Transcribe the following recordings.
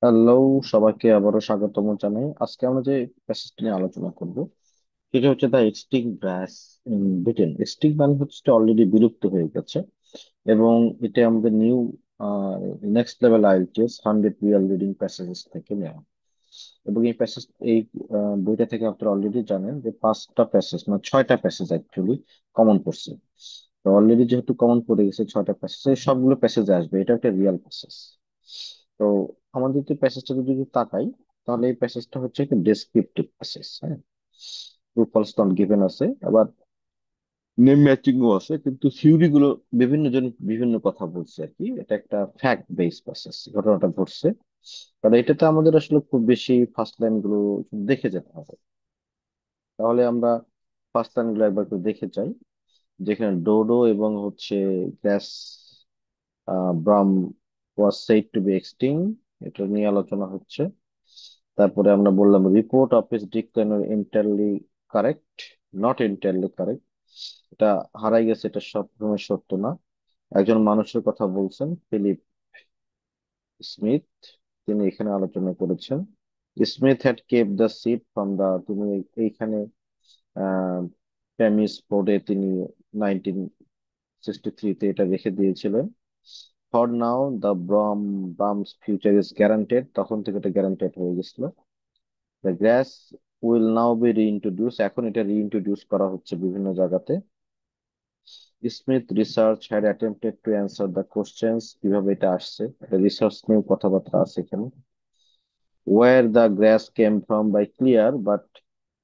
Hello, সবাইকে আবারও স্বাগতম জানাই। আজকে আমরা যে প্যাসেজটি নিয়ে আলোচনা করব সেটা হচ্ছে the extinct glass in Britain. Extinct মানে হচ্ছে অলরেডি বিলুপ্ত হয়ে গেছে, এবং এটা আমাদের new next level IELTS 100 real reading passages থেকে নেওয়া। এবং এই বইটা থেকে আপনারা অলরেডি জানেন যে 5টা প্যাসেজ, মানে 6টা প্যাসেজ অ্যাকচুয়ালি কমন পড়ছে। তো অলরেডি যেহেতু কমন পড়ে গেছে 6টা প্যাসেজ, এই সবগুলো প্যাসেজে আসবে, এটা একটা রিয়েল প্যাসেজ। তো আমাদের যে প্যাসেজটা যদি তাকাই, তাহলে এই প্যাসেজটা হচ্ছে একটা ডেসক্রিপটিভ প্যাসেজ। হ্যাঁ, ট্রু ফলস নট গিভেন আছে, আবার নেম ম্যাচিংও আছে, কিন্তু থিওরি গুলো বিভিন্ন জন বিভিন্ন কথা বলছে আর কি। এটা একটা ফ্যাক্ট বেস প্যাসেজ, ঘটনাটা ঘটছে। কারণ এটাতে আমাদের আসলে খুব বেশি ফার্স্ট লাইন গুলো দেখে যেতে হবে। তাহলে আমরা ফার্স্ট লাইন গুলো একবার একটু দেখে যাই, যেখানে ডোডো এবং হচ্ছে grass brome was said to be extinct, এটা নিয়ে আলোচনা হচ্ছে। তারপরে আমরা বললাম report of his decline entirely correct, not entirely correct. এটা হারাই গেছে, এটা সবসময় সত্য না। একজন মানুষের কথা বলছেন, ফিলিপ স্মিথ, তিনি এখানে আলোচনা করেছেন। Smith had kept the seat from the, তিনি এইখানে প্যামিস ফোর্ডে তিনি 1963-তে এটা রেখে দিয়েছিলেন। For now the brome's future is guaranteed, তখন থেকে এটা গ্যারান্টেড হয়ে গেছিল। The grass will now be reintroduce, এখন এটা রিইন্ট্রোডিউস করা হচ্ছে বিভিন্ন জায়গাতে। Smith research had attempted to answer the questions, কিভাবে এটা আসছে, একটা রিসার্চ নিয়ে কথাবার্তা আছে এখানে। Where the grass came from by clear, but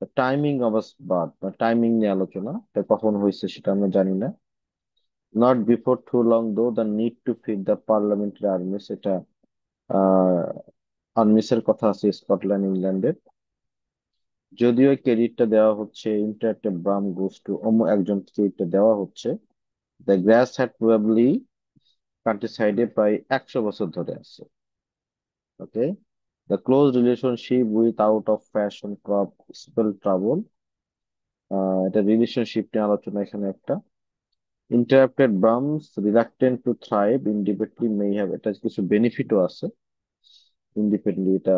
the timing of birth, timing নিয়ে আলোচনা, এটা কখন হয়েছে সেটা আমরা জানি না। নট বিফোর টু লং দো the need to feed the parliamentary armies, এটা আর্মিসের কথা আছে স্কটল্যান্ড ইংল্যান্ডের। যদিও ক্রেডিটটা দেওয়া হচ্ছে ইন্টারটেড ব্রাম গোস টু অন্য একজন, ক্রেডিটটা দেওয়া হচ্ছে। The grass had probably country সাইডে প্রায় 100 বছর ধরে আছে। Okay, the close relationship with out of fashion crop spell trouble, এটা রিলেশনশিপ নিয়ে আলোচনা এখানে একটা। Interrupted brome's reluctant to thrive independently may have, এটা কিছু বেনিফিটও আছে ইন্ডিপেন্ডেন্টলি, এটা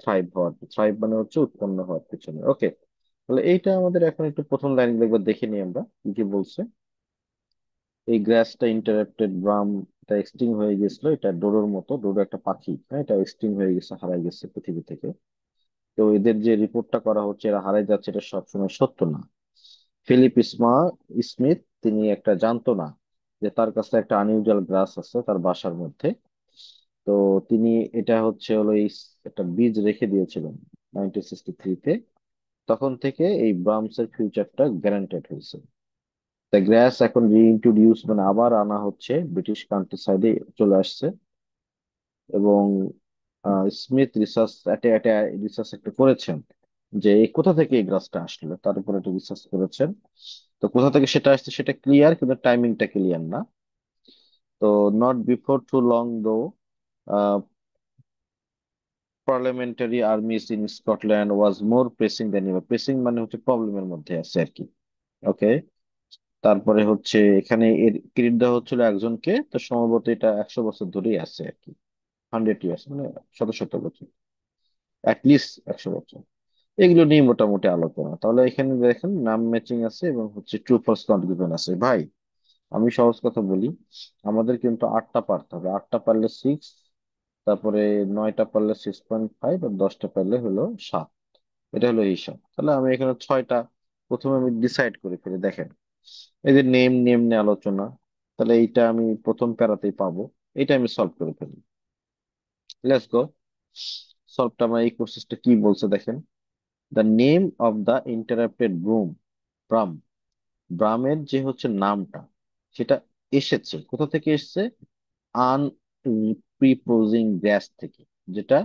থ্রাইভ হওয়ার, থ্রাইভ মানে হচ্ছে উৎপন্ন হওয়ার পিছনে। ওকে, তাহলে এইটা আমাদের এখন একটু প্রথম লাইন একবার দেখে নিই আমরা কি কি বলছে। এই গ্রাসটা ইন্টারাপ্টেড ব্রাম, এটা এক্সটিং হয়ে গেছিল, এটা ডোডোর মতো, ডোডো একটা পাখি, হ্যাঁ, এটা এক্সটিং হয়ে গেছে, হারাই গেছে পৃথিবী থেকে। তো এদের যে রিপোর্টটা করা হচ্ছে এরা হারাই যাচ্ছে, এটা সবসময় সত্য না। ফিলিপ স্মিথ, তিনি একটা জানতো না যে তার কাছে একটা আনইউজুয়াল গ্রাস আছে তার বাসার মধ্যে। তো তিনি এটা হচ্ছে হলো এই একটা বীজ রেখে দিয়েছিলেন 1963-তে। তখন থেকে এই ব্রাহ্মসের ফিউচারটা গ্যারান্টেড হয়েছে। দ্য গ্রাস এখন রিইন্ট্রোডিউস, মানে আবার আনা হচ্ছে, ব্রিটিশ কান্ট্রি সাইডে চলে আসছে। এবং স্মিথ রিসার্চ একটা রিসার্চ একটা করেছেন যে এই কোথা থেকে এই গ্রাসটা আসলো, তার উপর একটা রিসার্চ করেছেন। তো কোথা থেকে সেটা আসছে সেটা ক্লিয়ার, কিন্তু টাইমিংটা ক্লিয়ার না। তো not before too long though parliamentary armies in Scotland was more pressing than ever, pressing মানে হচ্ছে প্রবলেমের মধ্যে আছে আর কি। ওকে, তারপরে হচ্ছে এখানে এর ক্রেডিট দেওয়া হচ্ছিল একজনকে, তো সম্ভবত এটা 100 বছর ধরেই আছে আর কি। 100 ইয়ার্স মানে শত শত বছর, অ্যাটলিস্ট 100 বছর। এগুলো নিয়ে মোটামুটি আলোচনা। তাহলে এখানে দেখেন নাম ম্যাচিং আছে এবং হচ্ছে ট্রু ফলস নট গিভেন আছে। ভাই, আমি সহজ কথা বলি, আমাদের কিন্তু 8টা পারতে হবে, 8টা পারলে 6, তারপরে 9টা পারলে 6.5, আর 10টা পারলে হলো 7। এটা হলো হিসাব। তাহলে আমি এখানে 6টা প্রথমে আমি ডিসাইড করে ফেলি। দেখেন, এই যে নেম নেম নিয়ে আলোচনা, তাহলে এইটা আমি প্রথম প্যারাতেই পাবো, এটা আমি সলভ করে ফেলি। লেটস গো, সলভটা আমার এই প্রসেসটা কি বলছে দেখেন। The name of the interrupted brome, ব্রামের যে হচ্ছে নামটা, সেটা এসেছে কোথা থেকে এসেছে? আনপ্রিপোজিং গ্যাস থেকে, যেটা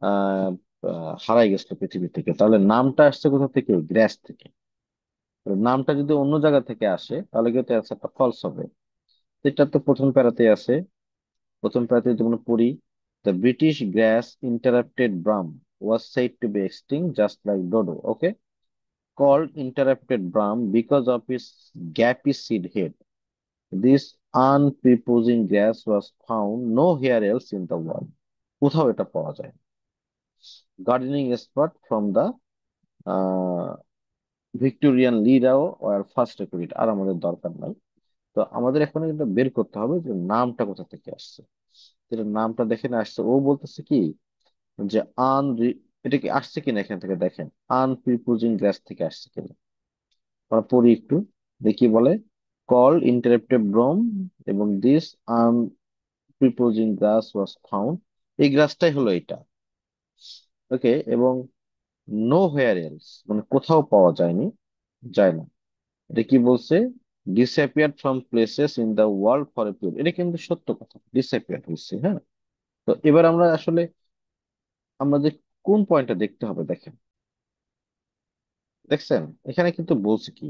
আহ হারাই গেছিল পৃথিবী থেকে। তাহলে নামটা আসছে কোথা থেকে? গ্যাস থেকে। তো নামটা যদি অন্য জায়গা থেকে আসে তাহলে কিন্তু অ্যান্সারটা ফলস হবে। তো এটা তো প্রথম প্যারাতে আছে। প্রথম প্যারাতে যেমন পড়ি, the British gas interrupted ব্রাম was said to be extinct just like dodo. Okay, called interrupted Brahm because of its gappy seed head. This unpreposing gas was found nowhere else in the world. কোথাও এটা পাওয়া যায় না। Gardening spot from the Victorian লিরাও are first record, আর আমাদের দরকার নাই। তো আমাদের এখন এটা বের করতে হবে যে নামটা কোথা থেকে আসছে। যেটা নামটা দেখে না আসছে, ও বলতেছে কি যে এটা কি আসছে কিনা এখান থেকে দেখেন, আনপ্রিপোজিং গ্রাস থেকে আসছে কিনা। আমরা পড়ি একটু, দেখি বলে কল ইন্টারেপ্টেড ব্রোম এবং দিস আনপ্রিপোজিং গ্রাস ওয়াজ ফাউন্ড। এই গ্রাসটাই হলো এটা। ওকে, এবং নো হেয়ার এলস মানে কোথাও পাওয়া যায়নি, যায় না। এটা কি বলছে, disappeared from places in the world for a period, এটা কিন্তু সত্য কথা, ডিসঅ্যাপিয়ার্ড হচ্ছে, হ্যাঁ। তো এবার আমরা আসলে আমাদের কোন পয়েন্টটা দেখতে হবে দেখেন, দেখছেন এখানে কিন্তু বলছে কি,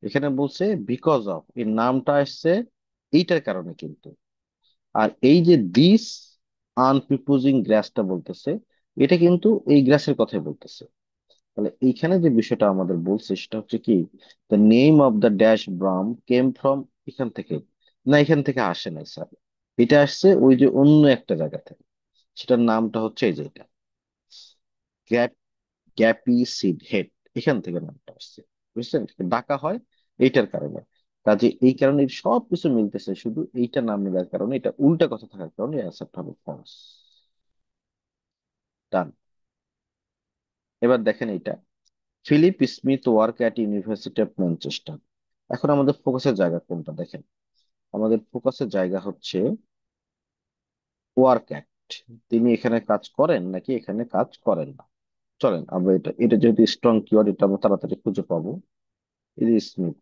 এখানে বলছে বিকজ অফ, এর নামটা আসছে এইটার কারণে কিন্তু। আর এই যে দিস আনপ্রিপোজিং গ্রাসটা বলতেছে, এটা কিন্তু এই গ্রাসের কথাই বলতেছে। তাহলে এইখানে যে বিষয়টা আমাদের বলছে সেটা হচ্ছে কি, the name of the dash ব্রাম came from, এখান থেকে না, এখান থেকে আসে নাই স্যার, এটা আসছে ওই যে অন্য একটা জায়গা থেকে। সেটার নামটা হচ্ছে এই যে এটা, গ্যাপ গ্যাপি সিড হেড, এখান থেকে নামটা আসছে। বুঝছেন, ডাকা হয় এইটার কারণে। কাজে এই কারণে সব কিছু মিলতেছে, শুধু এইটা নাম মিলার কারণে, এটা উল্টা কথা থাকার কারণে অ্যান্সারটা হবে ফলস। ডান। এবার দেখেন এইটা, Philip Smith work at University of Manchester. এখন আমাদের ফোকাসের জায়গা কোনটা দেখেন, আমাদের ফোকাসের জায়গা হচ্ছে ওয়ার্ক অ্যাট, তিনি এখানে কাজ করেন নাকি এখানে কাজ করেন না। চলেন আমরা এটা এটা যেহেতু স্ট্রং কিওয়ার্ড, এটা আমরা তাড়াতাড়ি খুঁজে পাবো। এই যে Smith,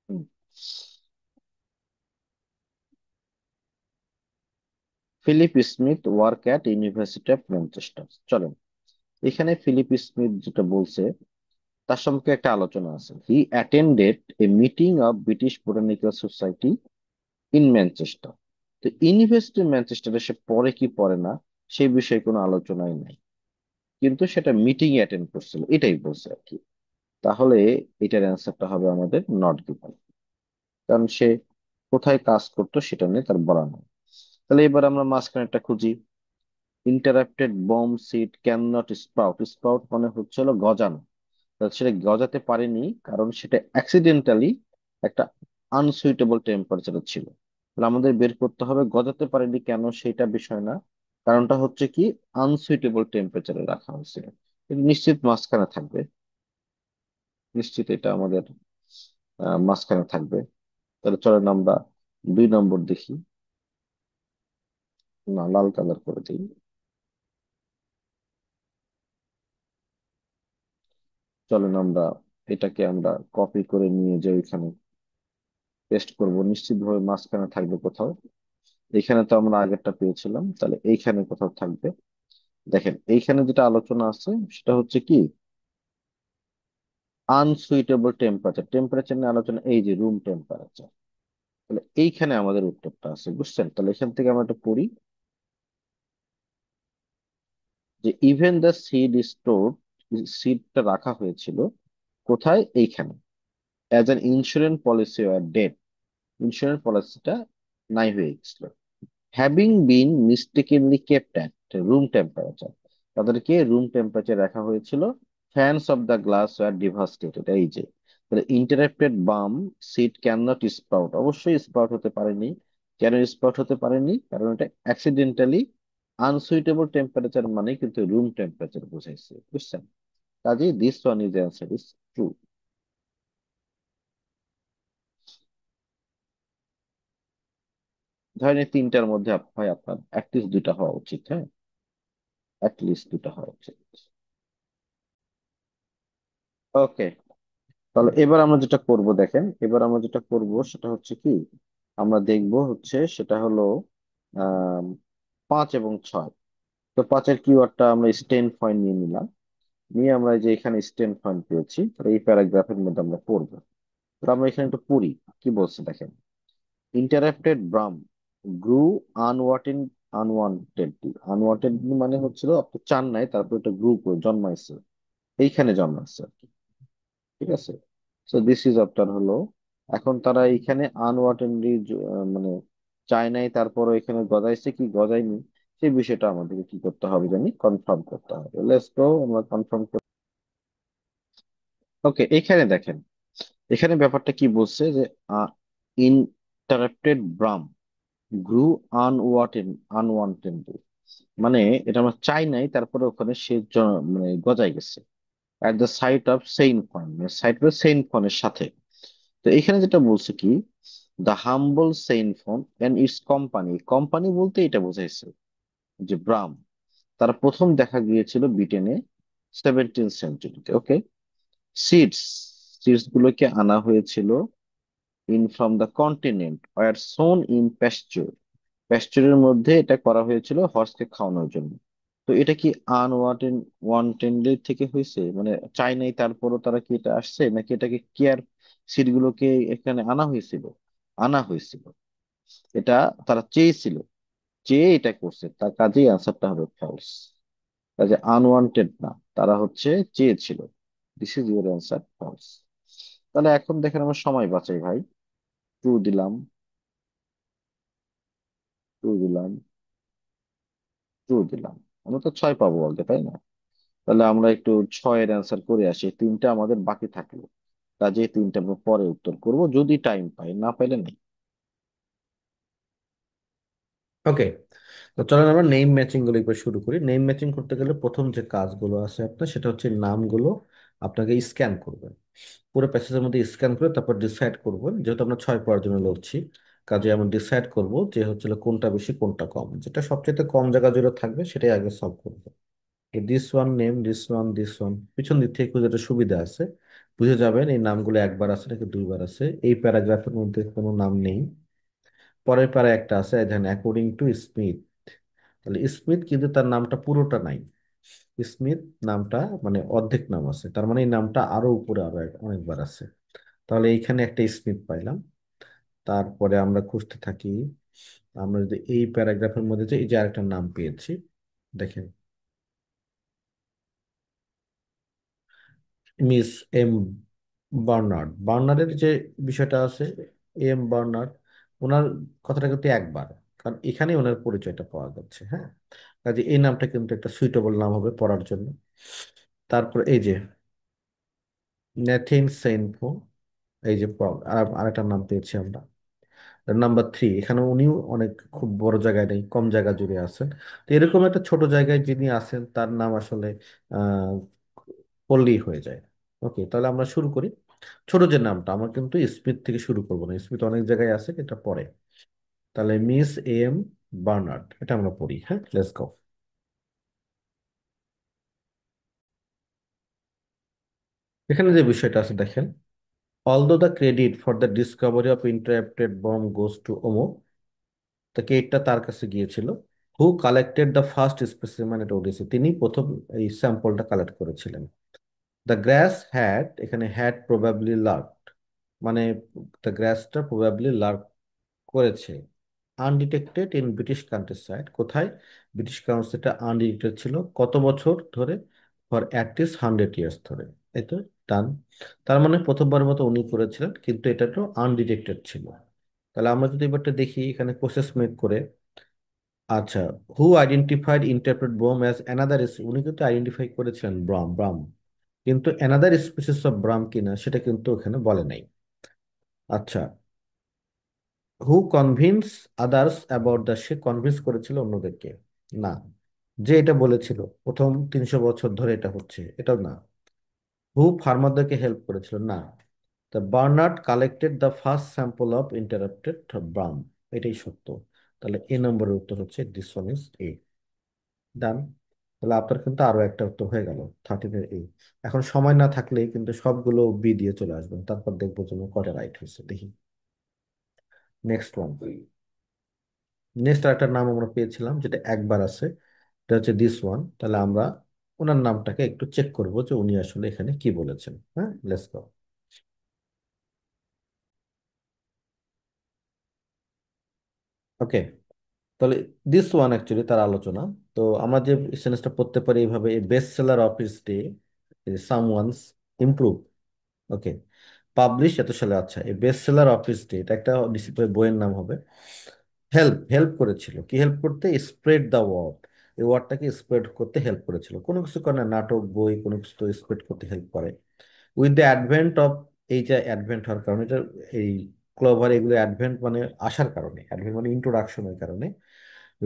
hmm, Philip Smith work at University of Manchester. চলেন, এখানে ফিলিপ স্মিথ যেটা বলছে তার সম্পর্কে একটা আলোচনা আছে। হি attended A meeting of British botanical society in Manchester. তো ইউনিভার্সিটি ম্যানচেস্টারে সে পড়ে কি পড়ে না সেই বিষয়ে কোনো আলোচনাই নাই, কিন্তু সেটা মিটিং এ অ্যাটেন্ড করছিল, এটাই বলছে আর কি। তাহলে এটার অ্যান্সারটা হবে আমাদের নট গিভেন, কারণ সে কোথায় কাজ করতো সেটা নিয়ে তার বলা নেই। তাহলে এবার আমরা মাঝখানে একটা খুঁজি, interrupted brome seed can not sprout, sprout মানে হচ্ছে হলো গজানো। তা সেটা গজাতে পারেনি কারণ সেটা অ্যাক্সিডেন্টালি একটা আনসুইটেবল টেম্পারেচারে ছিল। তাহলে আমাদের বের করতে হবে গজাতে পারেনি কেন, সেটা বিষয় না, কারণটা হচ্ছে কি আনসুইটেবল টেম্পারেচারে রাখা হয়েছিল। কিন্তু নিশ্চিত মাঝখানে থাকবে, নিশ্চিত এটা আমাদের মাঝখানে থাকবে। তাহলে চলেন আমরা 2 নম্বর দেখি। না, লাল কালার করে দিই। চলেন আমরা এটাকে আমরা কপি করে নিয়ে যে ওইখানে পেস্ট করব, নিশ্চিত ভাবে মাঝখানে থাকবে কোথাও। এখানে তো আমরা আগেরটা পেয়েছিলাম, তাহলে এইখানে কোথাও থাকবে। দেখেন এইখানে যেটা আলোচনা আছে সেটা হচ্ছে কি আনসুইটেবল টেম্পারেচার, টেম্পারেচার নিয়ে আলোচনা, এই যে রুম টেম্পারেচার। তাহলে এইখানে আমাদের উত্তরটা আছে, বুঝছেন। তাহলে এখান থেকে আমরা একটা পড়ি যে ইভেন দ্য সিড স্টোর, সিডটা রাখা হয়েছিল কোথায়, এইখানে। As an insurance policy are date, insurance পলিসিটা নাই হয়ে গেছিল। Having been mistakenly kept at room temperature, তাদেরকে রুম টেম্পারেচার রাখা হয়েছিল। Fans of the grass were devastated, এই যে। তাহলে interrupted brome seed can not sprout, অবশ্যই স্প্রাউট হতে পারেনি। কেন স্প্রাউট হতে পারেনি, কারণ এটা অ্যাক্সিডেন্টালি আনসুইটেবল টেম্পারেচার মানে কিন্তু রুম টেম্পারেচার বোঝাইছে, বুঝছেন। কাজেই this one is answer is true. ধরেন এই তিনটার মধ্যে ভাই আপনার অ্যাটলিস্ট দুইটা হওয়া উচিত, হ্যাঁ, অ্যাটলিস্ট দুইটা হওয়া উচিত। ওকে, তাহলে এবার আমরা যেটা করব দেখেন, এবার আমরা যেটা করব সেটা হচ্ছে কি, আমরা দেখব হচ্ছে সেটা হলো আহ 5 এবং 6। তো 5-এর কিওয়ার্ডটা আমরা স্টেন পয়েন্ট নিয়ে নিলাম, নিয়ে আমরা এই যে এখানে স্টেন পয়েন্ট পেয়েছি, তাহলে এই প্যারাগ্রাফের মধ্যে আমরা পড়বো। তো আমরা এখানে একটু পড়ি কি বলছে দেখেন, interrupted ব্রাম grew unwanted, unwanted, unwanted মানে হচ্ছিল আপনি চান নাই, তারপর এটা গ্রু করে জন্মাইছে, এইখানে জন্মাইছে আর কি, ঠিক আছে। সো দিস ইজ আপনার হলো। এখন তারা এখানে আনওয়ান্টেডলি মানে চায় নাই, তারপরও এখানে গজাইছে কি গজায়নি, সেই বিষয়টা আমাদেরকে কি করতে হবে জানি, কনফার্ম করতে হবে। লেটস গো, আমরা কনফার্ম করি। ওকে, এখানে দেখেন, এখানে ব্যাপারটা কি বলছে যে ইনটারাপ্টেড ব্রাম গ্রু আনওয়ান্টেড আনওয়ান্টেডলি, মানে এটা আমরা চাই নাই, তারপরে ওখানে সে মানে গজায় গেছে at the site of saint Fon, site saint ফনের সাথে। তো এখানে যেটা বলছে কি, the humble saint Fon and its company, company বলতে এটা বোঝাইছে যে ব্রাম, তারা প্রথম দেখা গিয়েছিল ব্রিটেনে 17th সেঞ্চুরিতে। ওকে, সিডস, সিডস গুলোকে আনা হয়েছিল in from the continent were sown in pasture, প্যাস্চুরের মধ্যে এটা করা হয়েছিল হর্সকে খাওয়ানোর জন্য। তো এটা কি আনওয়ান্টেড ওয়ান্টেড থেকে হয়েছে, মানে চাই নাই তারপরও তারা কি এটা আসছে, নাকি এটাকে কেয়ার সিড গুলোকে এখানে আনা হয়েছিল? আনা হয়েছিল, এটা তারা চেয়েছিল, চেয়ে এটা করছে, তার কাজেই আনসারটা হবে ফলস। কাজে আনওয়ান্টেড না, তারা হচ্ছে চেয়েছিল। This is your answer, false. তাহলে এখন দেখেন আমার সময় বাঁচাই ভাই। ট্রু দিলাম, ট্রু দিলাম, ট্রু দিলাম। আমরা তো 6 পাবো বলতে, তাই না? তাহলে আমরা একটু 6-এর অ্যান্সার করে আসি, তিনটা আমাদের বাকি থাকলো। কাজে তিনটা আমরা পরে উত্তর করব, যদি টাইম পাই, না পাইলে নেই। ওকে, তো চলেন আমরা নেম ম্যাচিং গুলো একবার শুরু করি। নেম ম্যাচিং করতে গেলে প্রথম যে কাজগুলো আছে আপনার, সেটা হচ্ছে নামগুলো আপনাকে স্ক্যান করবেন। পুরো প্যাসেজের মধ্যে স্ক্যান করে তারপর ডিসাইড করবেন, যেহেতু আমরা 6 পাওয়ার জন্য লড়ছি, কাজে আমরা ডিসাইড করব যে হচ্ছে কোনটা বেশি কোনটা কম, যেটা সবচেয়ে কম জায়গা জুড়ে থাকবে সেটাই আগে সলভ করবো। This one name, this one, this one, পিছন দিক থেকে খুঁজে, একটা সুবিধা আছে, বুঝে যাবেন এই নামগুলো একবার আছে নাকি দুইবার আছে। এই প্যারাগ্রাফের মধ্যে কোনো নাম নেই। পরের প্যারা একটা আছে, এই দেখেন অ্যাকর্ডিং টু স্মিথ, তাহলে স্মিথ কিন্তু তার নামটা পুরোটা নাই। স্মিথ নামটা মানে অর্ধেক নাম আছে, তার মানে এই নামটা আরো উপরে আরো অনেকবার আছে। তাহলে এইখানে একটা স্মিথ পাইলাম। তারপরে আমরা খুঁজতে থাকি, আমরা যদি এই প্যারাগ্রাফের মধ্যে যে এই যে আরেকটা নাম পেয়েছি, দেখেন মিস এম বার্নার্ড, বার্নার্ডের যে বিষয়টা আছে, এম বার্নার্ড, ওনার কথাটা কিন্তু একবার, কারণ এখানে ওনার পরিচয়টা পাওয়া যাচ্ছে। হ্যাঁ, কাজে এই নামটা কিন্তু একটা সুইটেবল নাম হবে পড়ার জন্য। তারপর এই যে নেথিন সেইনফো, এই যে আরেকটা নাম পেয়েছি আমরা। নাম্বার 3, এখানে উনিও অনেক খুব বড় জায়গায় নেই, কম জায়গা জুড়ে আছেন। তো এরকম একটা ছোট জায়গায় যিনি আছেন তার নাম আসলে আহ পল্লী হয়ে যায়। ওকে, তাহলে আমরা শুরু করি। ছোট যে নামটা, আমরা কিন্তু স্মিথ থেকে শুরু করবো না, স্মিথ অনেক জায়গায় আছে, এটা পরে। তাহলে মিস এম বার্নার্ড, এটা আমরা পড়ি। হ্যাঁ, লেটস গো। এখানে যে বিষয়টা আছে দেখেন, although the credit for the discovery of interrupted বম্ব গোস টু অমুক, তা কেকটা তার কাছে গিয়েছিল। Who collected the first specimen at Odyssey, তিনি প্রথম এই স্যাম্পলটা কালেক্ট করেছিলেন। দ্য গ্রাস হ্যাড, এখানে হ্যাড প্রবাবলি লার্ভ, মানে দ্য গ্রাসটা প্রবাবলি লার্ভ করেছে। Undetected in British country side, কোথায়? ব্রিটিশ কাউন্সিলটা আনডিটেক্টেড ছিল কত বছর ধরে? ফর অ্যাটলিস্ট 100 ইয়ার্স ধরে। এই তো, ডান। তার মানে প্রথমবারের মতো উনি করেছিলেন, কিন্তু এটা তো আনডিটেক্টেড ছিল। তাহলে আমরা যদি এবারটা দেখি এখানে প্রসেস মেক করে, আচ্ছা, who identified interpret brome as another, উনি কিন্তু আইডেন্টিফাই করেছিলেন ব্রাম ব্রাম, কিন্তু অ্যানাদার স্পিসিস অফ ব্রাম কিনা সেটা কিন্তু ওখানে বলে নাই। আচ্ছা, who convince others about the, সে কনভিন্স করেছিল অন্যদেরকে, না। যে এটা বলেছিল প্রথম 300 বছর ধরে এটা হচ্ছে, এটাও না। হু ফার্মারদেরকে হেল্প করেছিল, না। The Bernard collected the first sample of interrupted brome, এটাই সত্য। তাহলে এ নম্বরের উত্তর হচ্ছে this one is A. Done. তাহলে আপনার কিন্তু আরো একটা উত্তর হয়ে গেল, 13-এ। এখন সময় না থাকলেই কিন্তু সবগুলো বি দিয়ে চলে আসবেন, তারপর দেখবো যে কটা রাইট হয়েছে। দেখি নেক্সট ওয়ান। নেক্সট আরেকটা নাম আমরা পেয়েছিলাম যেটা একবার আছে, এটা হচ্ছে দিস ওয়ান। তাহলে আমরা ওনার নামটাকে একটু চেক করব যে উনি আসলে এখানে কি বলেছেন। হ্যাঁ, লেটস গো। ওকে, তাহলে দিস ওয়ান অ্যাকচুয়ালি তার আলোচনা। তো আমরা যে সেন্টেন্সটা পড়তে পারি এইভাবে, best seller of his day, someone's improve. Okay, publish এত সালে, আচ্ছা এই বেস্ট সেলার অফিস ডে, এটা একটা নিশ্চিত বইয়ের নাম হবে। হেল্প হেল্প করেছিল, কি হেল্প করতে? স্প্রেড দ্য ওয়ার্ড, এই ওয়ার্ডটাকে স্প্রেড করতে হেল্প করেছিল। কোনো কিছু করে না, নাটক বই কোনো কিছু তো স্প্রেড করতে হেল্প করে। উইথ দ্য অ্যাডভেন্ট অফ, এই যে অ্যাডভেন্ট হওয়ার কারণে, এটা এই ক্লোভার এগুলো অ্যাডভেন্ট মানে আসার কারণে, অ্যাডভেন্ট মানে ইন্ট্রোডাকশনের কারণে,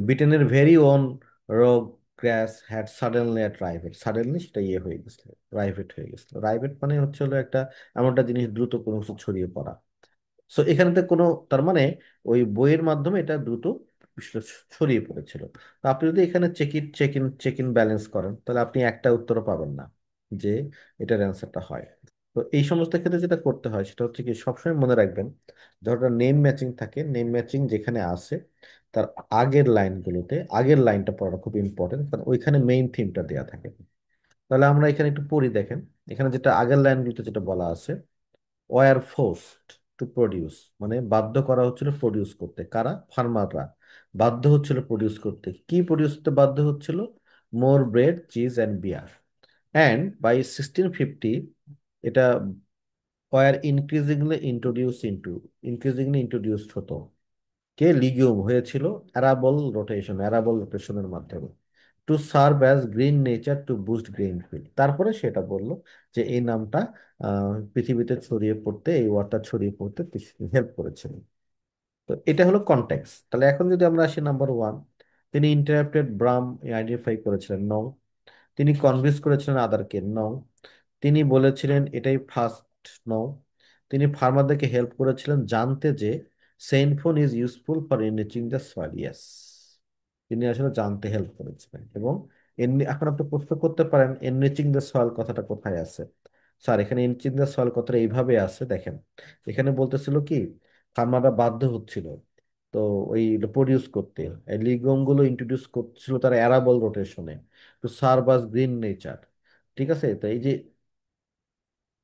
ব্রিটেনের ভেরি ওন রোগ গ্রাস হ্যাড সাডেনলি অ্যারাইভড, সাডেনলি সেটা ইয়ে হয়ে গেছিল, রাইভেট হয়ে গেছিল। রাইভেট মানে হচ্ছে হলো একটা এমন একটা জিনিস দ্রুত কোনো কিছু ছড়িয়ে পড়া। সো এখানে তো কোনো, তার মানে ওই বইয়ের মাধ্যমে এটা দ্রুত ছড়িয়ে পড়েছিল। তো আপনি যদি এখানে চেক ইন ব্যালেন্স করেন, তাহলে আপনি একটা উত্তরও পাবেন না যে এটার অ্যান্সারটা হয়। তো এই সমস্ত ক্ষেত্রে যেটা করতে হয় সেটা হচ্ছে কি, সবসময় মনে রাখবেন, ধরো নেম ম্যাচিং থাকে, নেম ম্যাচিং যেখানে আছে তার আগের লাইনগুলোতে, আগের লাইনটা পড়াটা খুব ইম্পর্টেন্ট, কারণ ওইখানে মেইন থিমটা দেওয়া থাকে। তাহলে আমরা এখানে একটু পড়ি, দেখেন এখানে যেটা আগের লাইনগুলোতে যেটা বলা আছে, ওয়ার ফোর্সড টু প্রডিউস, মানে বাধ্য করা হচ্ছিল প্রডিউস করতে, কারা? ফার্মাররা বাধ্য হচ্ছিল প্রডিউস করতে। কি প্রডিউস করতে বাধ্য হচ্ছিল? More bread, cheese and beer. And by 1650 এটা ওয়ার ইনক্রিজিংলি ইন্ট্রোডিউসড হতো। কে? লিগিউম হয়েছিল অ্যারাবল রোটেশনের মাধ্যমে, to serve as green nature two boost green field. তারপরে সেটা বললো যে এই নামটা পৃথিবীতে ছড়িয়ে পড়তে, এই ওয়ার্ডটা ছড়িয়ে পড়তে হেল্প করেছিল। তো এটা হলো কনটেক্সট। তাহলে এখন যদি আমরা আসি নাম্বার ওয়ান, তিনি ইন্টারাপ্টেড ব্রাম আইডেন্টিফাই করেছিলেন, নও। তিনি কনভিন্স করেছিলেন আদারকে, নও। তিনি বলেছিলেন এটাই ফার্স্ট, নও। তিনি ফার্মারদেরকে হেল্প করেছিলেন জানতে যে sainfoin is useful for enriching the soil, yes. তিনি আসলে জানতে হেল্প করেছিলেন। এবং এখন আপনি প্রশ্ন করতে পারেন এনরিচিং দ্য সয়েল কথাটা কোথায় আছে? স্যার এখানে এনরিচিং দ্য সয়েল কথাটা এইভাবে আছে, দেখেন এখানে বলতেছিল কি, ফার্মাররা বাধ্য হচ্ছিল তো ওই প্রডিউস করতে, লিগম গুলো ইন্ট্রোডিউস করছিল তার অ্যারাবল রোটেশনে, to serve us green nature. ঠিক আছে, তো এই যে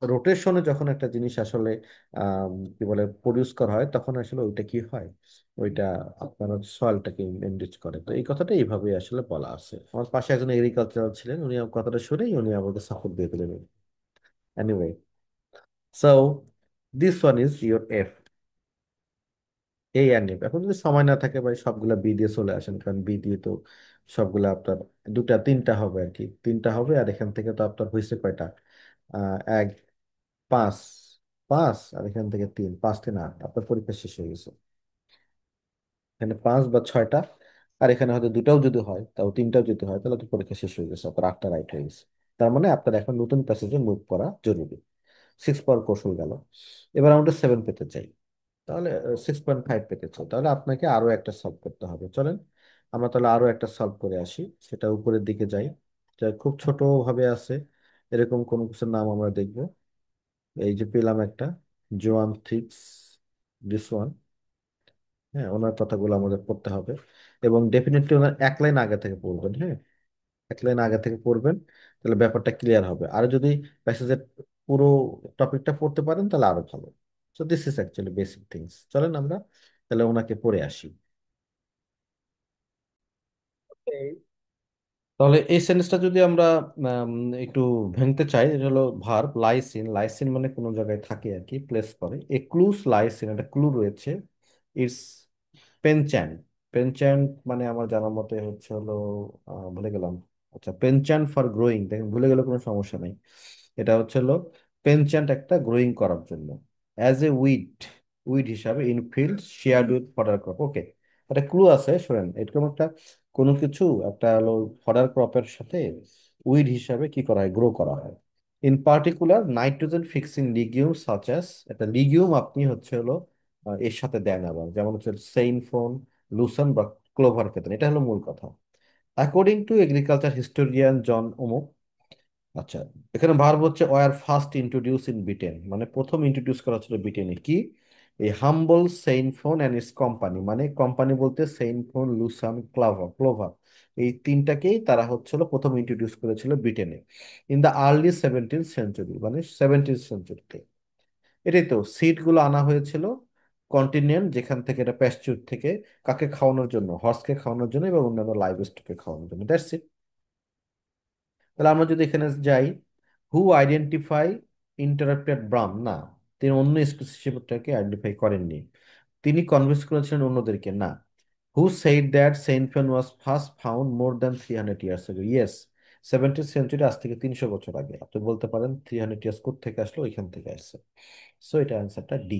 রোটেশনে যখন একটা জিনিস আসলে কি বলে প্রডিউস করা হয়, তখন আসলে ওইটা কি হয়, ওইটা আপনার সয়েলটাকে এনরিচ করে। তো এই কথাটা এইভাবে আসলে বলা আছে। আমার পাশে একজন এগ্রিকালচারাল ছিলেন, উনি আমার কথাটা শুনেই উনি আমাকে সাপোর্ট দিয়ে দিলেন। Anyway, so this one is your F, এই আর নেবে। এখন যদি সময় না থাকে ভাই, সবগুলা বি দিয়ে চলে আসেন, কারণ বি দিয়ে তো সবগুলা আপনার দুটা তিনটা হবে আর কি, তিনটা হবে। আর এখান থেকে তো আপনার হয়েছে কয়টা? এক, পাঁচ, পাঁচ, আর এখান থেকে তিন, পাঁচ তিন আট, আপনার পরীক্ষা শেষ হয়ে গেছে। এখানে পাঁচ বা ছয়টা, আর এখানে হয়তো দুটাও যদি হয়, তাও তিনটাও যদি হয়, তাহলে তো পরীক্ষা শেষ হয়ে গেছে, আপনার আটটা রাইট হয়ে গেছে। তার মানে আপনার এখন নতুন প্যাসেজে মুভ করা জরুরি। সিক্স পাওয়ার কৌশল গেল। এবার আমরা সেভেন পেতে চাই, তাহলে 6.5 পেতে চাই, তাহলে আপনাকে আরো একটা সলভ করতে হবে। চলেন আমরা তাহলে আরো একটা সলভ করে আসি, সেটা উপরের দিকে যাই। যা খুব ছোট ভাবে আছে, এরকম কোন কিছুর নাম আমরা দেখব। এই যে পেলাম একটা, জোয়ান থিক্স, দিস ওয়ান। হ্যাঁ, ওনার কথাগুলো আমাদের পড়তে হবে, এবং ডেফিনেটলি ওনার এক লাইন আগে থেকে পড়বেন। হ্যাঁ, এক লাইন আগে থেকে পড়বেন, তাহলে ব্যাপারটা ক্লিয়ার হবে। আর যদি প্যাসেজের পুরো টপিকটা পড়তে পারেন তাহলে আরো ভালো। So this is actually basic things. চলেন আমরা তাহলে ওনাকে পড়ে আসি। তাহলে এই সেন্টেন্সটা যদি আমরা আম, একটু ভেঙতে চাই, এটা হলো ভার্ব লাইসিন। লাইসিন মানে কোনো জায়গায় থাকে আর কি, প্লেস করে। এ ক্লুস লাইসিন, একটা ক্লু রয়েছে। ইটস পেনচ্যান্ট। পেনচ্যান্ট মানে আমার জানার মতে হচ্ছে হলো, ভুলে গেলাম। আচ্ছা, পেনচ্যান্ট ফর গ্রোয়িং, দেখেন ভুলে গেলে কোনো সমস্যা নেই। এটা হচ্ছে হলো পেনচ্যান্ট একটা গ্রোয়িং করার জন্য, অ্যাজ এ উইড, উইড হিসাবে, in field shared with fodder crop. Okay, একটা ক্লু আছে, শোনেন এরকম একটা কোনো কিছু একটা হলো ফডার ক্রপের সাথে উইড হিসাবে কি করা হয়, গ্রো করা হয়। In particular nitrogen fixing legume such as, একটা লিগিউম আপনি হচ্ছে হলো এর সাথে দেন, আবার যেমন হচ্ছে সেইনফোন, লুসান বা ক্লোভার খেতেন। এটা হলো মূল কথা। According to agriculture historian John Omo. আচ্ছা, এখানে ভার্ব হচ্ছে were first introduce in Britain, মানে প্রথম ইন্ট্রোডিউস করা হচ্ছিল ব্রিটেনে। কি? এই humble sainfoin and its company, মানে কোম্পানি বলতে সেইনফোন, লুসান, ক্লাভার, ক্লোভার, এই তিনটাকেই তারা হচ্ছিল প্রথম ইন্ট্রোডিউস করেছিল ব্রিটেনে, in the early 17th century, মানে 17th সেঞ্চুরিতে। এটাই তো, সিড গুলো আনা হয়েছিল কন্টিনেন্ট, যেখান থেকে এটা প্যাস্টিউর থেকে, কাকে খাওয়ানোর জন্য? হর্সকে খাওয়ানোর জন্য এবং অন্যান্য লাইভ স্টককে খাওয়ানোর জন্য। That's it. তাহলে আমরা যদি এখানে যাই, হু আইডেন্টিফাই ইন্টারাপ্টেড ব্রাম, না, তিনি অন্য স্পেসিফিকটাকে আইডেন্টিফাই করেননি। তিনি কনভিন্স করেছিলেন অন্যদেরকে না। হু সেইড দ্যাট সেন্ট ফেন was first found more than 300 years আগে? ইয়েস, 17th সেঞ্চুরি, আজ থেকে 300 বছর আগে। আপনি বলতে পারেন 300 ইয়ার্স কোথা থেকে আসলো, ওইখান থেকে আসছে। সো এটা অ্যান্সারটা ডি।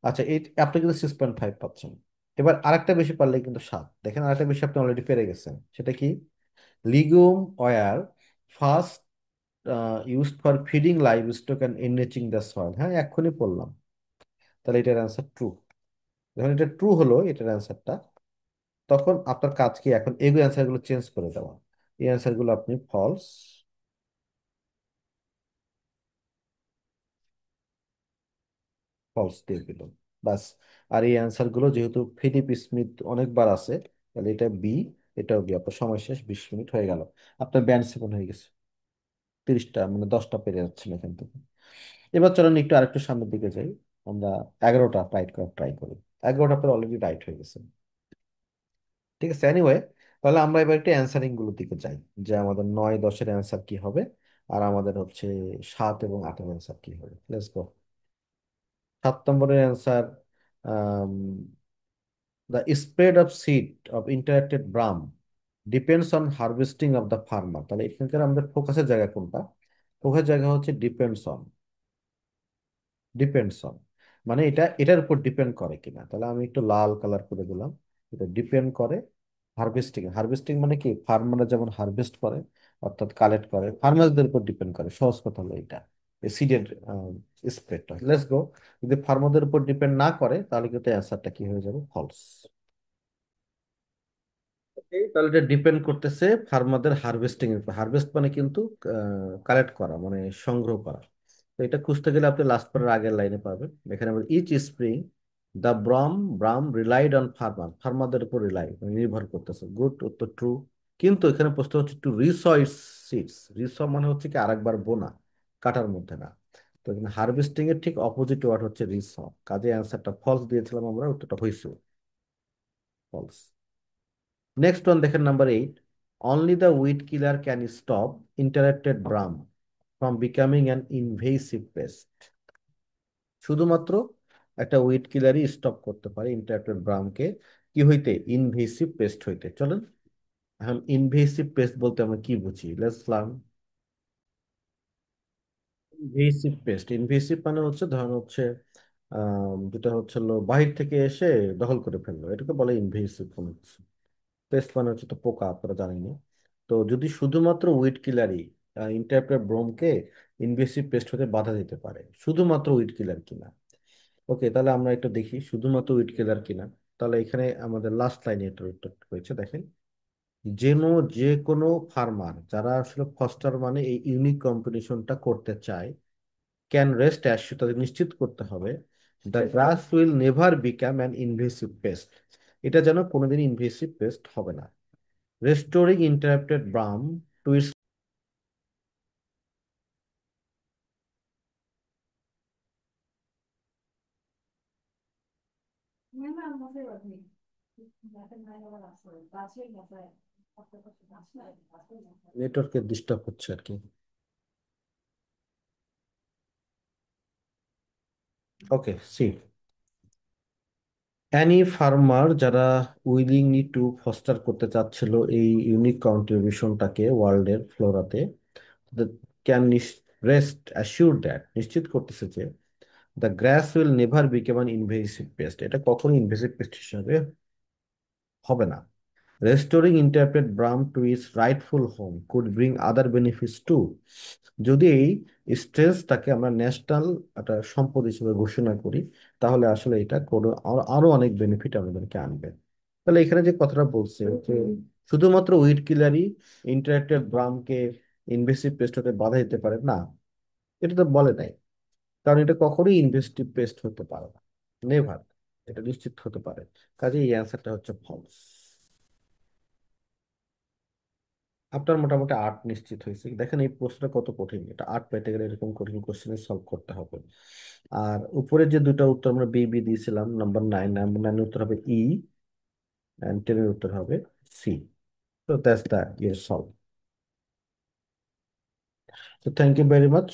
আচ্ছা, এই আপনি কিন্তু 6.5 পাচ্ছেন। এবার আরেকটা বেশি পারলে কিন্তু 7। দেখেন, আরেকটা বেশি আপনি অলরেডি পেরে গেছেন। সেটা কি? Legume were first used for feeding লাইভ স্টক অ্যান্ড এনরিচিং দ্য সয়েল। হ্যাঁ, এক্ষুনি পড়লাম। তাহলে এটার অ্যান্সার ট্রু। যখন এটা ট্রু হলো, এটার অ্যান্সারটা, তখন আপনার কাজ কি এখন এই অ্যান্সার গুলো চেঞ্জ করে দেওয়া। এই অ্যান্সার গুলো আপনি ফলস, ফলস দিয়ে দিল, বাস। আর এই অ্যান্সার গুলো যেহেতু ফিলিপ স্মিথ অনেকবার আছে, তাহলে এটা বি, এটাও বি। আপনার সময় শেষ, 20 মিনিট হয়ে গেল। আপনার ব্যান্ড 7 হয়ে গেছে। 30টা, মানে 10টা পেরে যাচ্ছেন এখান থেকে। এবার চলেন একটু আরেকটু সামনের দিকে যাই। আমরা 11টা রাইট করার ট্রাই করি। 11টা পরে অলরেডি রাইট হয়ে গেছে। ঠিক আছে, এনিওয়ে, তাহলে আমরা এবার একটু অ্যান্সারিং গুলোর দিকে যাই, যে আমাদের 9-10-এর অ্যান্সার কি হবে, আর আমাদের হচ্ছে 7 এবং 8-এর অ্যান্সার কি হবে। Let's go. 7 নম্বরের answer, the spread of seed of interacted ব্রাম depends on harvesting of the farmer. তাহলে এখানকার আমাদের ফোকাসের জায়গা কোনটা? ফোকাসের জায়গা হচ্ছে ডিপেন্ডস অন। ডিপেন্ডস অন মানে এটা এটার উপর ডিপেন্ড করে কিনা। তাহলে আমি একটু লাল কালার করে দিলাম। এটা ডিপেন্ড করে হারভেস্টিং। হারভেস্টিং মানে কি? ফার্মাররা যেমন হারভেস্ট করে, অর্থাৎ কালেক্ট করে, ফার্মারদের উপর ডিপেন্ড করে। সহজ কথা হলো এটা, সিডেড স্প্রেডটা। Let's go. যদি ফার্মারদের উপর ডিপেন্ড না করে, তাহলে কিন্তু অ্যান্সারটা কি হয়ে যাবে? ফলস। তাহলে এটা ডিপেন্ড করতেছে ফার্মারদের হারভেস্টিং এর উপর। হারভেস্ট মানে কিন্তু কালেক্ট করা, মানে সংগ্রহ করা। তো এটা খুঁজতে গেলে আপনি লাস্ট পরের আগের লাইনে পাবেন। এখানে বলি each spring the brome brome relied on farmer. ফার্মারদের উপর রিলাই, মানে নির্ভর করতেছে। গুড, উত্তর ট্রু। কিন্তু এখানে প্রশ্ন হচ্ছে টু রিস ইটস সিডস। রিস মানে হচ্ছে কি আরেকবার বোনা, কাটার মধ্যে না। তো এখানে হারভেস্টিং এর ঠিক অপোজিট ওয়ার্ড হচ্ছে রিস। কাজে অ্যান্সারটা ফলস দিয়েছিলাম আমরা, উত্তরটা হয়েছে ফলস। নেক্সট ওয়ান দেখেন, number 8। Only the weed killer can stop interrupted brome from becoming an invasive pest. শুধুমাত্র একটা উইড কিলারই স্টপ করতে পারে ইন্টারেক্টেড ব্রামকে কি হইতে? ইনভেসিভ পেস্ট হইতে। চলেন, এখন ইনভেসিভ পেস্ট বলতে আমরা কি বুঝি, let's learn. Invasive pest, invasive মানে হচ্ছে, ধরেন হচ্ছে যেটা হচ্ছে হলো বাহির থেকে এসে দখল করে ফেললো, এটাকে বলে ইনভেসিভ কোনো কিছু। পেস্ট মানে হচ্ছে তো পোকা, আপনারা জানেন। তো যদি শুধুমাত্র উইড কিলারই ইন্টারপ্রেট ব্রোমকে ইনভেসিভ পেস্ট হতে বাধা দিতে পারে, শুধুমাত্র উইড কিলার কিনা। ওকে, তাহলে আমরা একটু দেখি শুধুমাত্র উইড কিলার কিনা। তাহলে এখানে আমাদের লাস্ট লাইনে এটার উত্তর হয়েছে, দেখেন। যেন যে কোনো ফার্মার যারা আসলে ফস্টার মানে এই ইউনিক কম্বিনেশনটা করতে চায়, ক্যান রেস্ট অ্যাসিওর, তাদের নিশ্চিত করতে হবে, the grass will never become an invasive pest. এটা যেন কোনোদিন ইনভেসিভ পেস্ট হবে না। Restoring interrupted brome to its. নেটওয়ার্কের ডিস্টার্ব হচ্ছে আর কি। ওকে, সি, অ্যানি ফার্মার যারা উইলিংলি টু ফস্টার করতে চাচ্ছিল এই ইউনিক কন্ট্রিবিউশনটাকে ওয়ার্ল্ডের ফ্লোরাতে, ক্যান রেস্ট অ্যাসিউর দ্যাট, নিশ্চিত করতেছে যে the grass will never became an invasive pest, এটা কখনো ইনভেসিভ পেস্ট হিসাবে হবে না। Restoring interpret brome to it's Writefull home could bring other benefits to. যদি এই স্ট্রেসটাকে আমরা ন্যাশনাল একটা সম্পদ হিসেবে ঘোষণা করি, তাহলে আসলে এটা কোনো আরো অনেক বেনিফিট আমাদেরকে আনবে। তাহলে এখানে যে কথাটা বলছে যে শুধুমাত্র উইড কিলারই ইন্টারপ্রেট ব্রামকে ইনভেসিভ পেস্ট হতে বাধা দিতে পারে না, এটা তো বলে নাই। কারণ এটা কখনোই ইনভেস্টিভ পেস্ট হতে পারে না, নেভার। এটা নিশ্চিত হতে পারে। কাজে এই অ্যান্সারটা হচ্ছে ফলস। আপনার মোটামুটি 8 নিশ্চিত হয়েছে। দেখেন এই প্রশ্নটা কত কঠিন, এটা 8 পেতে গেলে এরকম কঠিন কোশ্চেন সলভ করতে হবে। আর উপরে যে দুটো উত্তর আমরা বি বি দিয়েছিলাম, নাম্বার 9 উত্তর হবে ই, এন্ড 10-এর উত্তর হবে সি। তো দ্যাটস দ্য ইয়ের সলভ। তো থ্যাংক ইউ ভেরি মাচ।